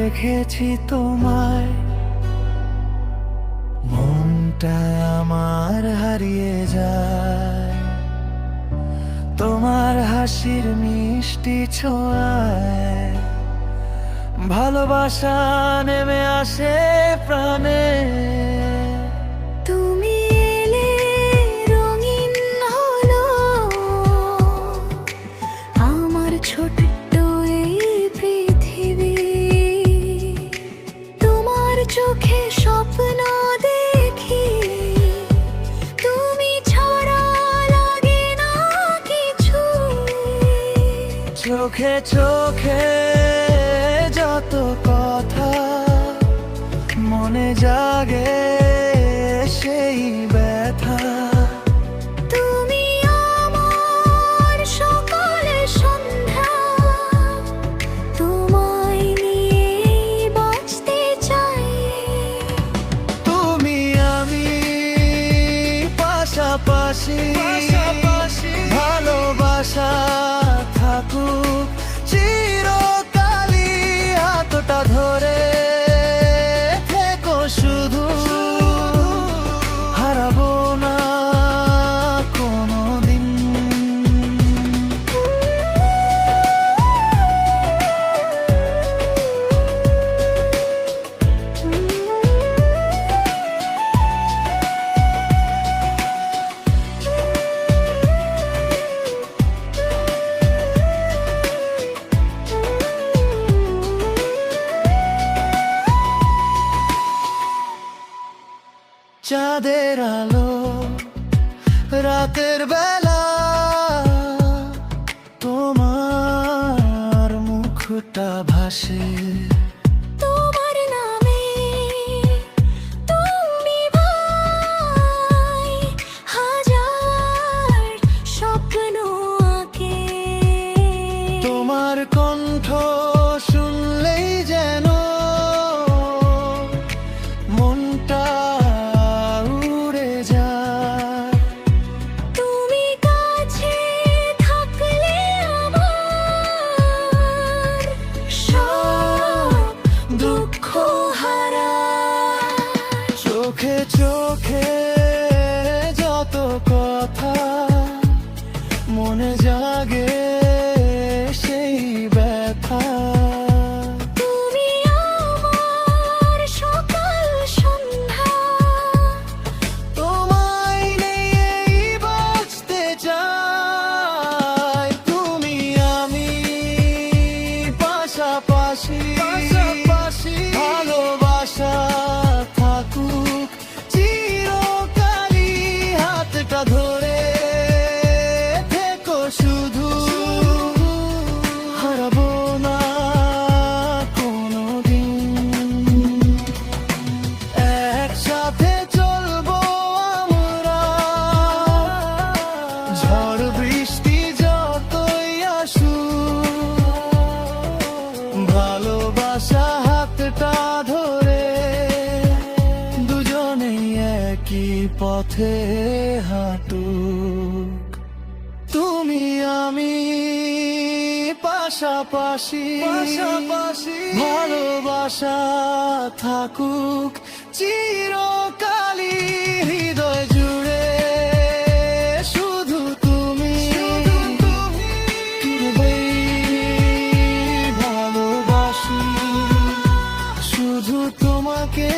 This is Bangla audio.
দেখেছি তোমায়, মনটা আমার হারিয়ে যায় তোমার হাসির মিষ্টি ছোঁয়ায়। ভালোবাসা নেমে আসে প্রাণে। তুমি এলে রঙিন হলো আমার ছোট্ট এই পৃথিবী। তোমার চোখে স্বপ্ন দেখি, তুমি ছাড়া লাগে না কিছু। চোখে চোখে যত কথা মনে জাগে সেই ব্যথা। তুমি আমার সকালে সন্ধ্যা, তোমায় নিয়ে বাঁচতে চাই। তুমি আমি পাশাপাশি, ভালোবাসা থাকুক চিরকালই। হাতটা ধরে থেকো শুধু, হারাবো না কোনোদিন। চাঁদের আলো রাতের বেলা, তোমার মুখটা ভাসে। তোমার নামে তুমি ভাই হাজার স্বপ্ন আঁকে। তোমার কণ্ঠ শুনলেই যেন মনটা উড়ে যায়। তুমি কাছে থাকলে আমার সব দুঃখ হারায়। চোখে চোখে যত কথা মনে জাগে সেই ব্যথা। তুমি আমার সকাল সন্ধ্যা, তোমায় নিয়েই বাঁচতে চাই। তুমি আমি পাশাপাশি, ভালোবাসা থাকুক চিরকালই। হাতটা ধরে থেকো শুধু, হারাবো না কোনোদিন। একসাথে চলবো আমরা, ঝড় বৃষ্টি যতই আসুক। ভালোবাসা হাতটা ধরে দুজনেই একই পথে হাঁটুক। তুমি আমি পাশাপাশি, ভালোবাসা থাকুক চিরকালই। হৃদয় জুড়ে শুধু তুমি, তুমিই ভালোবাসি শুধু তোমাকে।